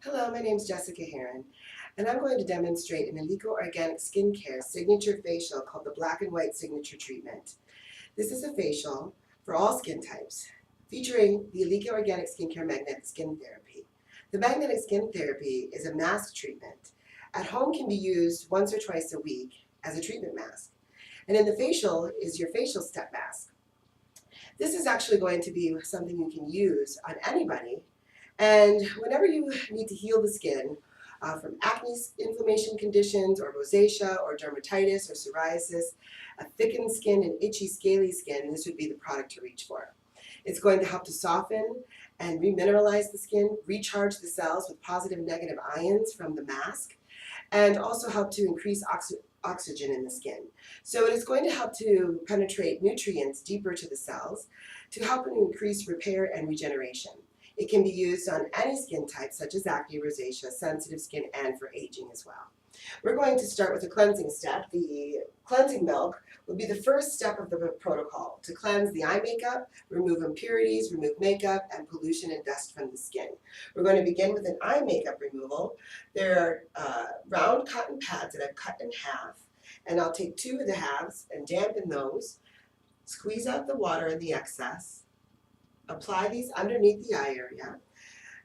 Hello, my name is Jessica Heron, and I'm going to demonstrate an Alico Organic Skincare signature facial called the Black and White Signature Treatment. This is a facial for all skin types, featuring the Alico Organic Skincare Magnetic Skin Therapy. The Magnetic Skin Therapy is a mask treatment. At home can be used once or twice a week as a treatment mask. And in the facial is your facial step mask. This is actually going to be something you can use on anybody. And whenever you need to heal the skin from acne inflammation conditions or rosacea or dermatitis or psoriasis, a thickened skin and itchy scaly skin, this would be the product to reach for. It's going to help to soften and remineralize the skin, recharge the cells with positive and negative ions from the mask, and also help to increase oxygen in the skin. So it is going to help to penetrate nutrients deeper to the cells to help increase repair and regeneration. It can be used on any skin type such as acne, rosacea, sensitive skin, and for aging as well. We're going to start with a cleansing step. The cleansing milk will be the first step of the protocol to cleanse the eye makeup, remove impurities, remove makeup, and pollution and dust from the skin. We're going to begin with an eye makeup removal. There are round cotton pads that I've cut in half, and I'll take two of the halves and dampen those, squeeze out the water and the excess, apply these underneath the eye area,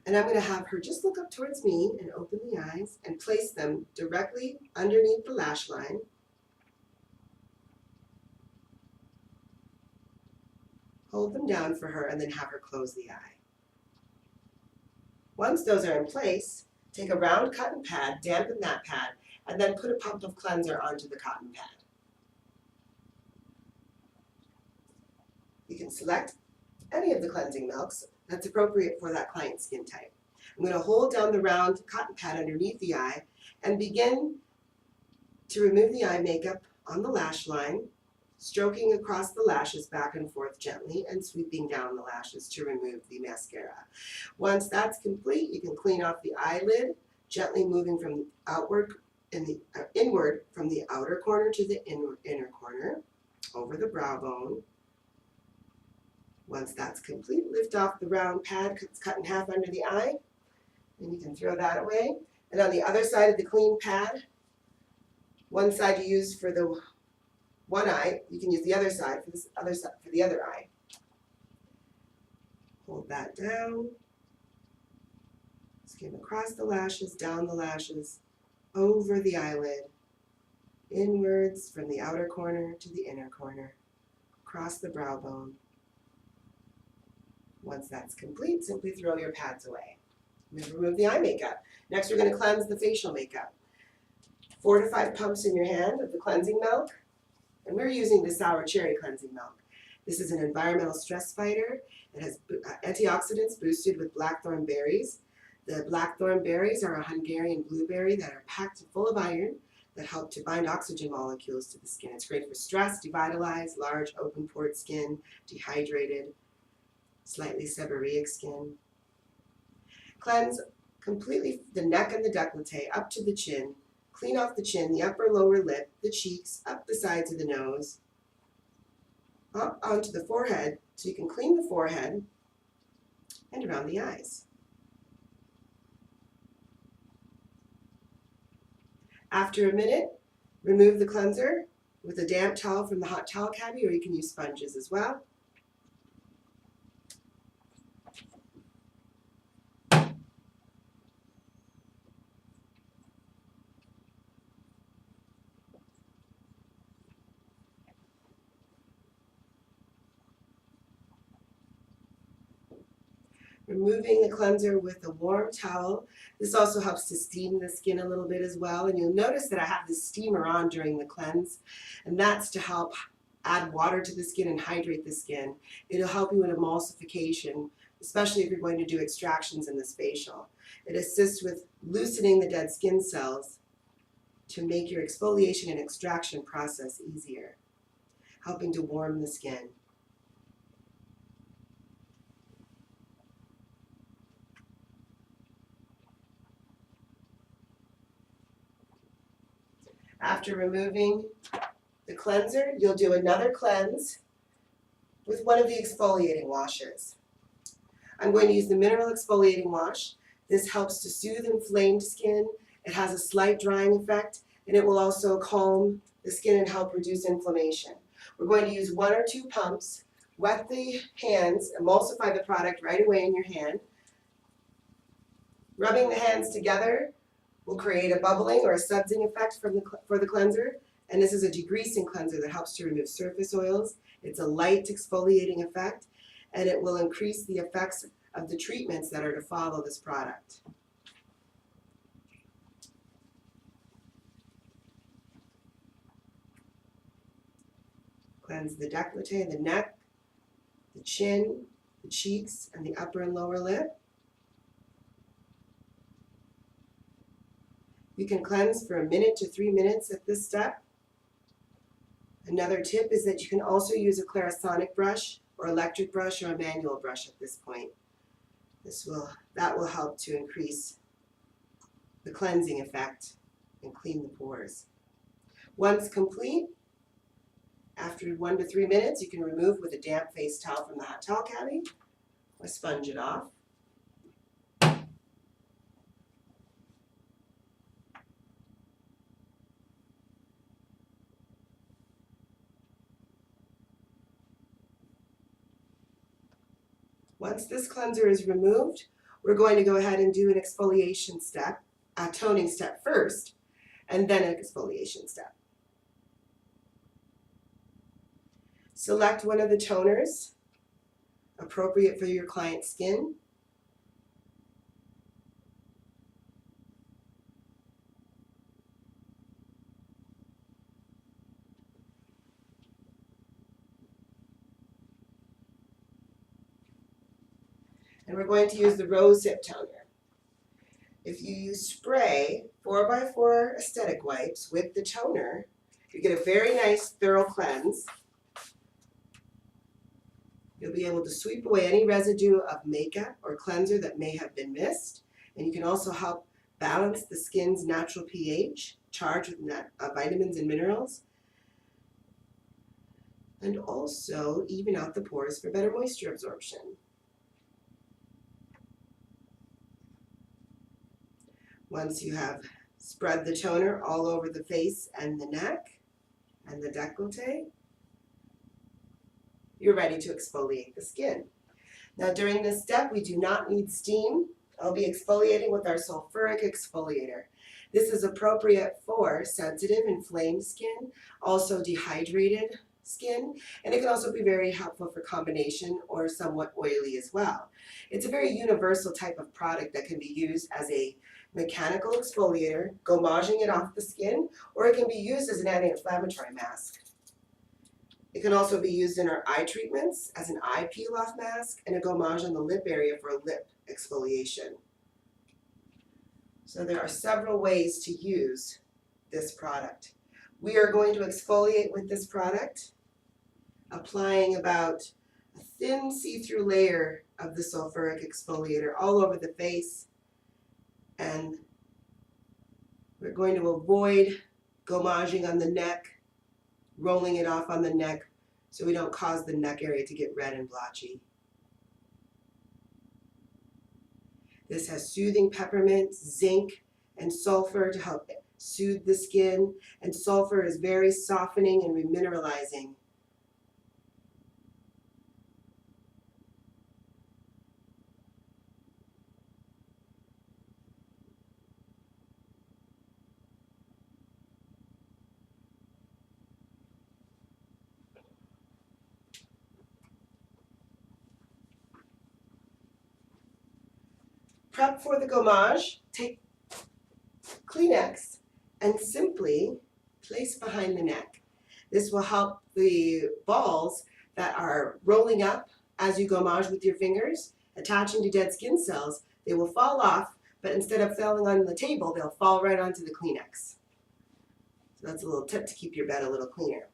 and I'm going to have her just look up towards me and open the eyes and place them directly underneath the lash line. Hold them down for her and then have her close the eye. Once those are in place, take a round cotton pad, dampen that pad, and then put a pump of cleanser onto the cotton pad. You can select any of the cleansing milks that's appropriate for that client's skin type. I'm going to hold down the round cotton pad underneath the eye and begin to remove the eye makeup on the lash line, stroking across the lashes back and forth gently and sweeping down the lashes to remove the mascara. Once that's complete, you can clean off the eyelid, gently moving from inward from the outer corner to the inner corner, over the brow bone. Once that's complete, lift off the round pad, it's cut in half under the eye, and you can throw that away. And on the other side of the clean pad, one side you use for the one eye, you can use the other side for the other eye. Hold that down. Skim across the lashes, down the lashes, over the eyelid, inwards from the outer corner to the inner corner, across the brow bone. Once that's complete, simply throw your pads away. We've removed the eye makeup. Next, we're going to cleanse the facial makeup. 4 to 5 pumps in your hand of the cleansing milk, and we're using the sour cherry cleansing milk. This is an environmental stress fighter. It has antioxidants boosted with blackthorn berries. The blackthorn berries are a Hungarian blueberry that are packed full of iron that help to bind oxygen molecules to the skin. It's great for stress, devitalized, large, open-pored skin, dehydrated, slightly seborrheic skin. Cleanse completely the neck and the décolleté up to the chin. Clean off the chin, the upper lower lip, the cheeks, up the sides of the nose, up onto the forehead, so you can clean the forehead and around the eyes. After a minute, remove the cleanser with a damp towel from the hot towel cabinet, or you can use sponges as well. Removing the cleanser with a warm towel. This also helps to steam the skin a little bit as well. And you'll notice that I have the steamer on during the cleanse, and that's to help add water to the skin and hydrate the skin. It'll help you with emulsification, especially if you're going to do extractions in this facial. It assists with loosening the dead skin cells to make your exfoliation and extraction process easier, helping to warm the skin. After removing the cleanser, you'll do another cleanse with one of the exfoliating washes. I'm going to use the mineral exfoliating wash. This helps to soothe inflamed skin. It has a slight drying effect, and it will also calm the skin and help reduce inflammation. We're going to use 1 or 2 pumps. Wet the hands, emulsify the product right away in your hand. Rubbing the hands together will create a bubbling or a sudsing effect for the cleanser, and this is a degreasing cleanser that helps to remove surface oils. It's a light exfoliating effect, and it will increase the effects of the treatments that are to follow this product. Cleanse the décolleté, the neck, the chin, the cheeks, and the upper and lower lip. You can cleanse for 1 minute to 3 minutes at this step. Another tip is that you can also use a Clarisonic brush or electric brush or a manual brush at this point. That will help to increase the cleansing effect and clean the pores. Once complete, after 1 to 3 minutes, you can remove with a damp face towel from the hot towel caddy or sponge it off. Once this cleanser is removed, we're going to go ahead and do an exfoliation step, a toning step first, and then an exfoliation step. Select one of the toners appropriate for your client's skin. And we're going to use the Rose Hip Toner. If you use spray 4x4 aesthetic wipes with the toner, you get a very nice thorough cleanse. You'll be able to sweep away any residue of makeup or cleanser that may have been missed, and you can also help balance the skin's natural pH, charged with vitamins and minerals, and also even out the pores for better moisture absorption. Once you have spread the toner all over the face and the neck and the décolleté, you're ready to exfoliate the skin. Now during this step, we do not need steam. I'll be exfoliating with our sulfuric exfoliator. This is appropriate for sensitive, inflamed skin, also dehydrated skin, and it can also be very helpful for combination or somewhat oily as well. It's a very universal type of product that can be used as a mechanical exfoliator, gommaging it off the skin, or it can be used as an anti-inflammatory mask. It can also be used in our eye treatments as an eye peel-off mask and a gommage on the lip area for a lip exfoliation. So there are several ways to use this product. We are going to exfoliate with this product, applying about a thin see-through layer of the sulfuric exfoliator all over the face, and we're going to avoid gommaging on the neck, rolling it off on the neck so we don't cause the neck area to get red and blotchy. This has soothing peppermint, zinc, and sulfur to help soothe the skin, and sulfur is very softening and remineralizing. Prep for the gommage. Take Kleenex and simply place behind the neck. This will help the balls that are rolling up as you gommage with your fingers, attaching to dead skin cells. They will fall off, but instead of falling on the table, they'll fall right onto the Kleenex. So that's a little tip to keep your bed a little cleaner.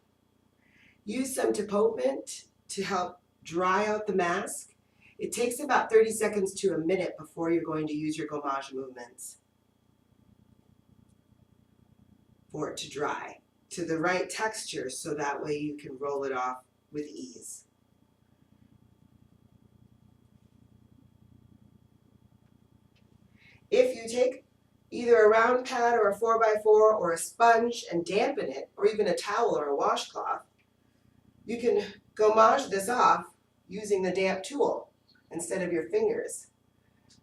Use some Tipopment to help dry out the mask. It takes about 30 seconds to a minute before you're going to use your gommage movements for it to dry to the right texture, so that way you can roll it off with ease. you take either a round pad or a 4x4 or a sponge and dampen it, or even a towel or a washcloth, you can gommage this off using the damp tool instead of your fingers,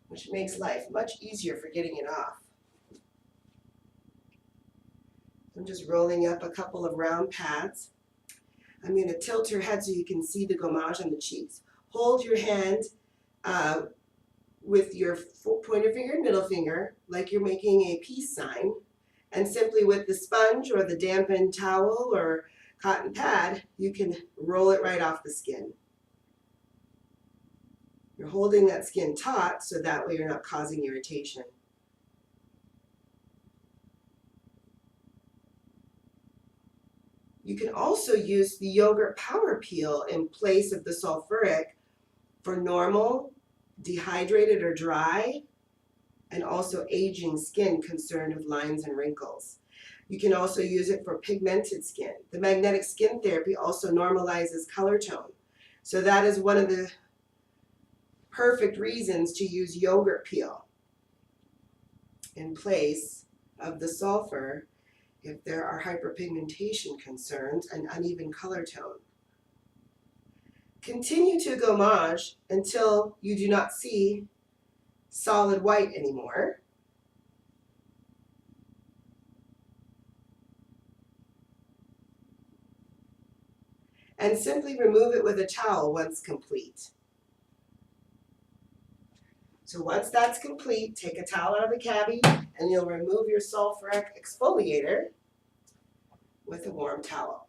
which makes life much easier for getting it off. I'm just rolling up a couple of round pads. I'm going to tilt her head so you can see the gommage on the cheeks. Hold your hand with your pointer finger and middle finger like you're making a peace sign, and simply with the sponge or the dampened towel or cotton pad, you can roll it right off the skin. You're holding that skin taut so that way you're not causing irritation. You can also use the yogurt power peel in place of the sulfuric for normal, dehydrated or dry, and also aging skin concerned with lines and wrinkles. You can also use it for pigmented skin. The magnetic skin therapy also normalizes color tone. So that is one of the perfect reasons to use yogurt peel in place of the sulfur if there are hyperpigmentation concerns and uneven color tone. Continue to gommage until you do not see solid white anymore. And simply remove it with a towel once complete. So once that's complete, take a towel out of the cabbie and you'll remove your sulfuric exfoliator with a warm towel.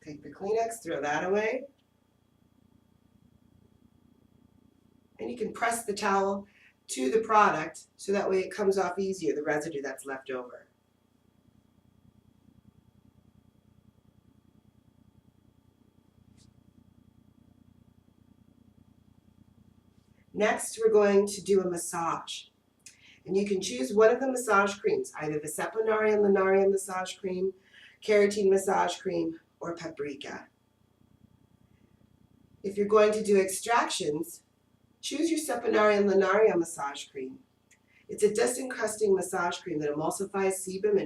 Take the Kleenex, throw that away. And you can press the towel to the product so that way it comes off easier, the residue that's left over. Next, we're going to do a massage. And you can choose one of the massage creams, either the Saponaria Lunaria massage cream, Keratin massage cream, or Paprika. If you're going to do extractions, choose your Saponaria Lunaria massage cream. It's a dust-encrusting massage cream that emulsifies sebum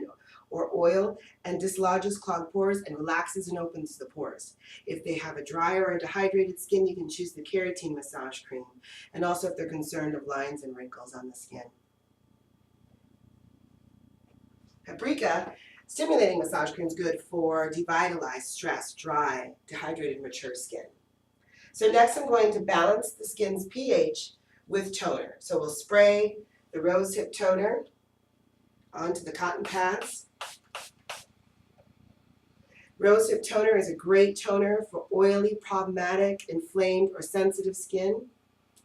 or oil and dislodges clogged pores and relaxes and opens the pores. If they have a dry or a dehydrated skin, you can choose the Keratin massage cream, and also if they're concerned of lines and wrinkles on the skin. Paprika stimulating massage cream is good for devitalized, stressed, dry, dehydrated, mature skin. So next I'm going to balance the skin's pH with toner. So we'll spray the rose hip toner onto the cotton pads. Rose hip toner is a great toner for oily, problematic, inflamed, or sensitive skin.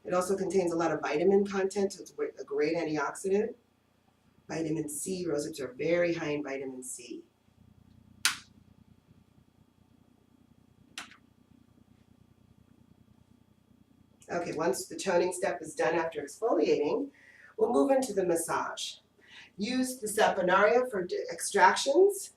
It also contains a lot of vitamin content, so it's a great antioxidant. Vitamin C, rose hips are very high in vitamin C. Okay, once the toning step is done after exfoliating, we'll move into the massage. Use the Saponaria for extractions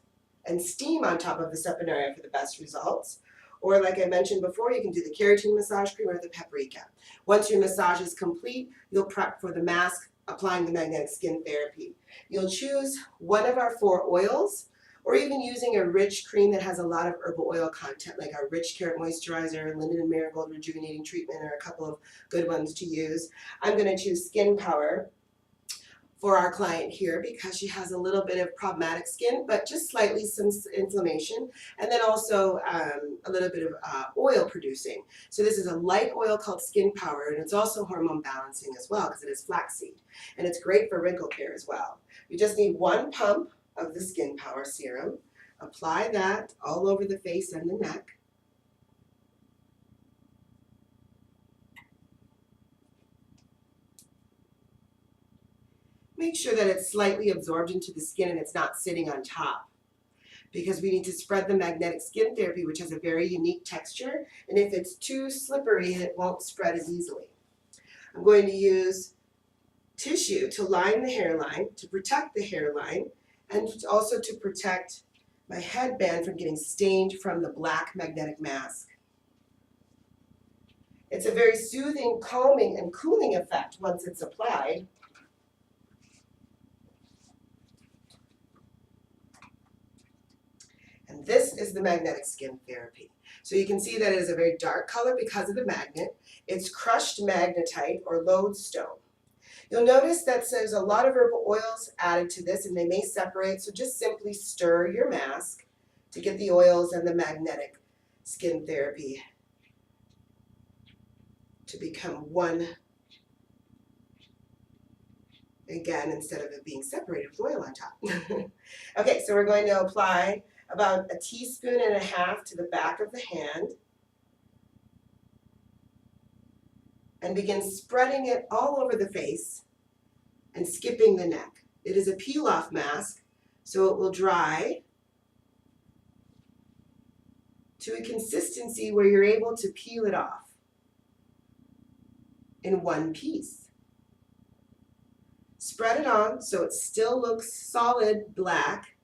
and steam on top of the Saponaria for the best results. Or like I mentioned before, you can do the Keratin massage cream or the Paprika. Once your massage is complete, you'll prep for the mask, applying the magnetic skin therapy. You'll choose one of our 4 oils, or even using a rich cream that has a lot of herbal oil content, like our rich carrot moisturizer, linden and marigold rejuvenating treatment, or a couple of good ones to use. I'm going to choose Skin Power for our client here because she has a little bit of problematic skin, but just slightly some inflammation, and then also a little bit of oil producing. So this is a light oil called Skin Power, and it's also hormone balancing as well because it is flaxseed, and it's great for wrinkle care as well. You just need 1 pump of the Skin Power serum. Apply that all over the face and the neck. Make sure that it's slightly absorbed into the skin and it's not sitting on top, because we need to spread the magnetic skin therapy, which has a very unique texture, and if it's too slippery, it won't spread as easily. I'm going to use tissue to line the hairline, to protect the hairline, and also to protect my headband from getting stained from the black magnetic mask. It's a very soothing, calming, and cooling effect once it's applied. And this is the magnetic skin therapy. So you can see that it is a very dark color because of the magnet. It's crushed magnetite or lodestone. You'll notice that there's a lot of herbal oils added to this and they may separate, so just simply stir your mask to get the oils and the magnetic skin therapy to become one again instead of it being separated with oil on top. Okay, so we're going to apply about 1.5 teaspoons to the back of the hand and begin spreading it all over the face and skipping the neck. It is a peel-off mask, so it will dry to a consistency where you're able to peel it off in one piece. Spread it on so it still looks solid black,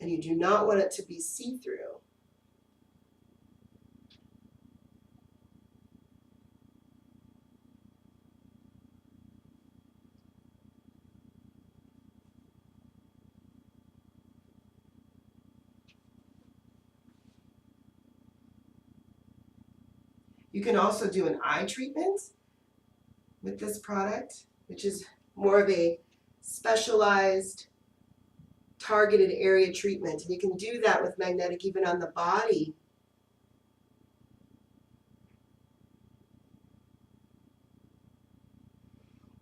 and you do not want it to be see-through. You can also do an eye treatment with this product, which is more of a specialized targeted area treatment. And you can do that with magnetic even on the body.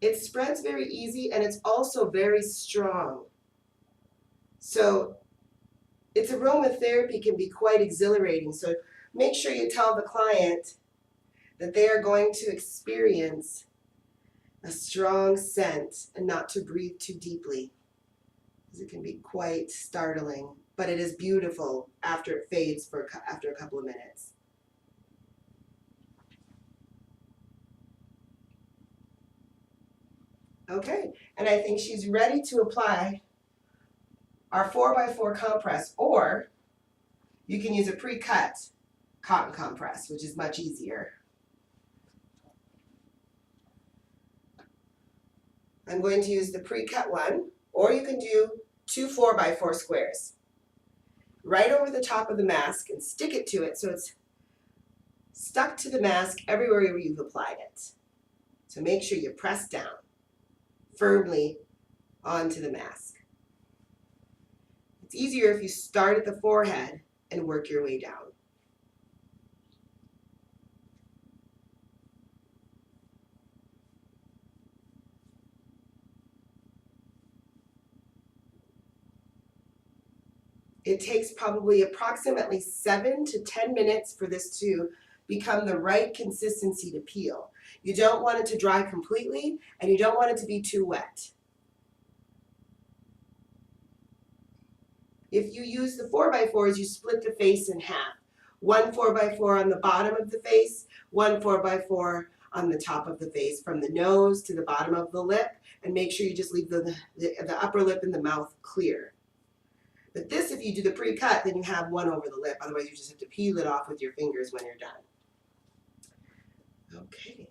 It spreads very easy and it's also very strong. So its aromatherapy can be quite exhilarating. So make sure you tell the client that they are going to experience a strong scent and not to breathe too deeply, because it can be quite startling, but it is beautiful after it fades after a couple of minutes. Okay, and I think she's ready to apply our 4x4 compress, or you can use a pre-cut cotton compress, which is much easier. I'm going to use the pre-cut one, or you can do 2 4x4 squares right over the top of the mask and stick it to it so it's stuck to the mask everywhere where you've applied it. So make sure you press down firmly onto the mask. It's easier if you start at the forehead and work your way down. It takes probably approximately 7 to 10 minutes for this to become the right consistency to peel. You don't want it to dry completely, and you don't want it to be too wet. If you use the 4x4s, you split the face in half. 1 4x4 on the bottom of the face, 1 4x4 on the top of the face, from the nose to the bottom of the lip, and make sure you just leave the upper lip and the mouth clear. But this, if you do the pre-cut, then you have one over the lip. Otherwise, you just have to peel it off with your fingers when you're done. Okay.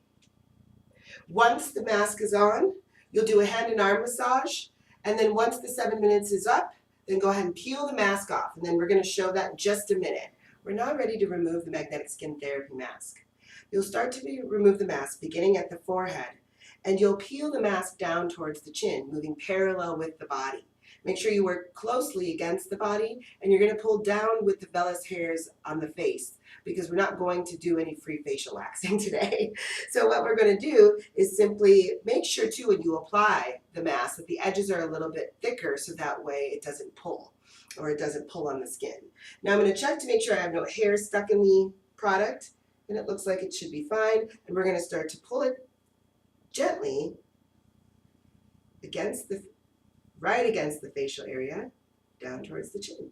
Once the mask is on, you'll do a hand and arm massage. And then once the 7 minutes is up, then go ahead and peel the mask off. And then we're going to show that in just a minute. We're now ready to remove the magnetic skin therapy mask. You'll start to remove the mask beginning at the forehead. And you'll peel the mask down towards the chin, moving parallel with the body. Make sure you work closely against the body, and you're going to pull down with the vellus hairs on the face, because we're not going to do any free facial waxing today. So what we're going to do is simply make sure too, when you apply the mask, that the edges are a little bit thicker so that way it doesn't pull, or it doesn't pull on the skin. Now I'm going to check to make sure I have no hair stuck in the product, and it looks like it should be fine. And we're going to start to pull it gently against the right against the facial area, down towards the chin.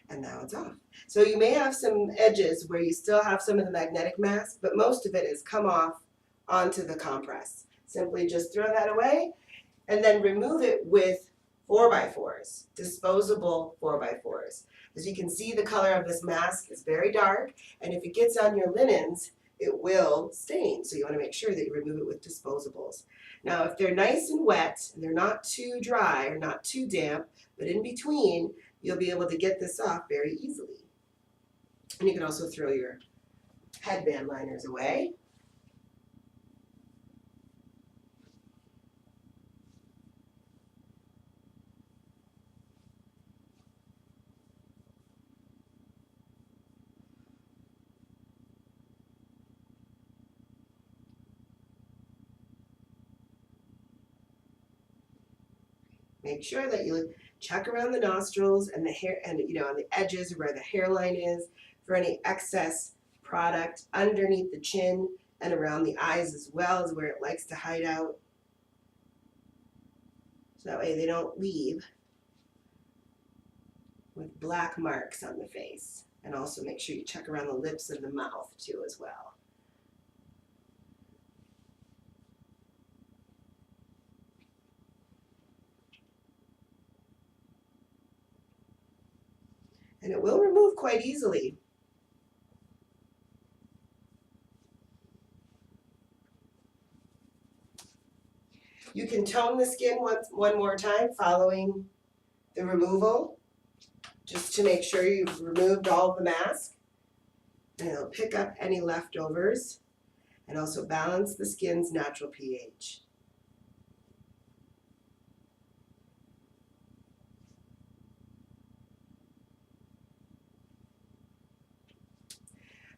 And now it's off. So you may have some edges where you still have some of the magnetic mask, but most of it has come off onto the compress. Simply just throw that away and then remove it with 4x4s, disposable 4x4s. As you can see, the color of this mask is very dark, and if it gets on your linens, it will stain. So you want to make sure that you remove it with disposables. Now, if they're nice and wet, and they're not too dry or not too damp, but in between, you'll be able to get this off very easily. And you can also throw your headband liners away. Make sure that you check around the nostrils and the hair, and on the edges where the hairline is for any excess product underneath the chin and around the eyes as well as where it likes to hide out. So that way they don't leave with black marks on the face. And also make sure you check around the lips and the mouth too as well. And it will remove quite easily. You can tone the skin one more time following the removal, just to make sure you've removed all of the mask. And it'll pick up any leftovers and also balance the skin's natural pH.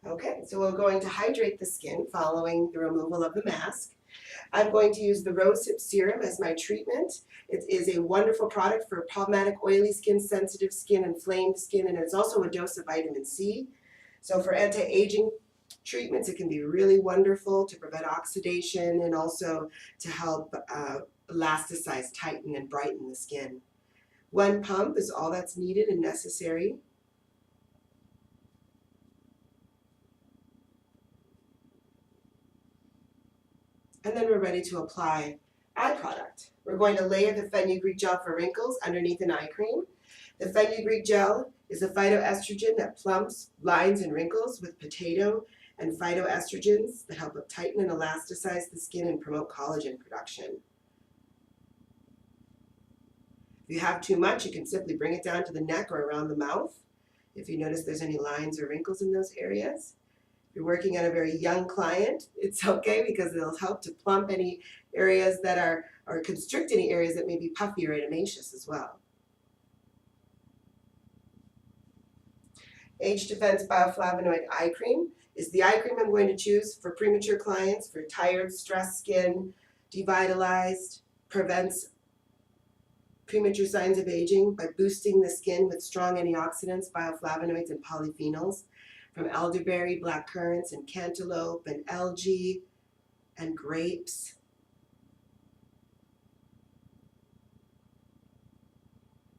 Okay, so we're going to hydrate the skin following the removal of the mask. I'm going to use the Rosehip Serum as my treatment. It is a wonderful product for problematic oily skin, sensitive skin, inflamed skin, and it's also a dose of vitamin C. So for anti-aging treatments, it can be really wonderful to prevent oxidation and also to help elasticize, tighten, and brighten the skin. One pump is all that's needed and necessary. And then we're ready to apply eye product. We're going to layer the fenugreek gel for wrinkles underneath an eye cream. The fenugreek gel is a phytoestrogen that plumps lines and wrinkles with potato and phytoestrogens that help tighten and elasticize the skin and promote collagen production. If you have too much, you can simply bring it down to the neck or around the mouth if you notice there's any lines or wrinkles in those areas. If you're working on a very young client, it's okay because it'll help to plump any areas that are, or constrict any areas that may be puffy or edematous as well. Age Defense Bioflavonoid Eye Cream is the eye cream I'm going to choose for premature clients, for tired, stressed skin, devitalized, prevents premature signs of aging by boosting the skin with strong antioxidants, bioflavonoids, and polyphenols from elderberry, black currants, and cantaloupe, and algae, and grapes.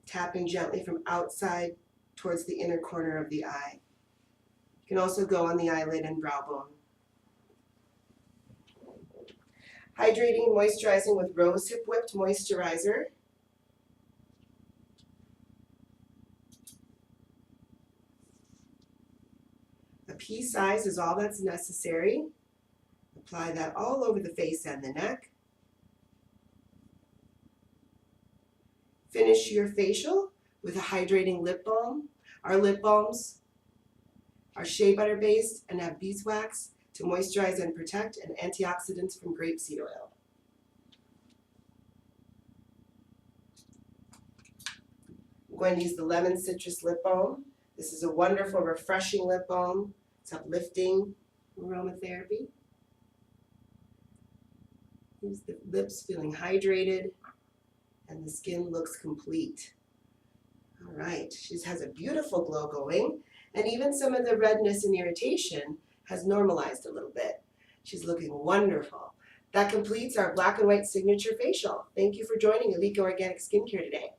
Tapping gently from outside towards the inner corner of the eye. You can also go on the eyelid and brow bone. Hydrating and moisturizing with Rosehip Whipped Moisturizer. A pea size is all that's necessary. Apply that all over the face and the neck. Finish your facial with a hydrating lip balm. Our lip balms are shea butter based and have beeswax to moisturize and protect, and antioxidants from grapeseed oil. I'm going to use the lemon citrus lip balm. This is a wonderful, refreshing lip balm. It's uplifting aromatherapy. Leaves the lips feeling hydrated and the skin looks complete. All right, she has a beautiful glow going, and even some of the redness and irritation has normalized a little bit. She's looking wonderful. That completes our black and white signature facial. Thank you for joining Alika Organic Skincare today.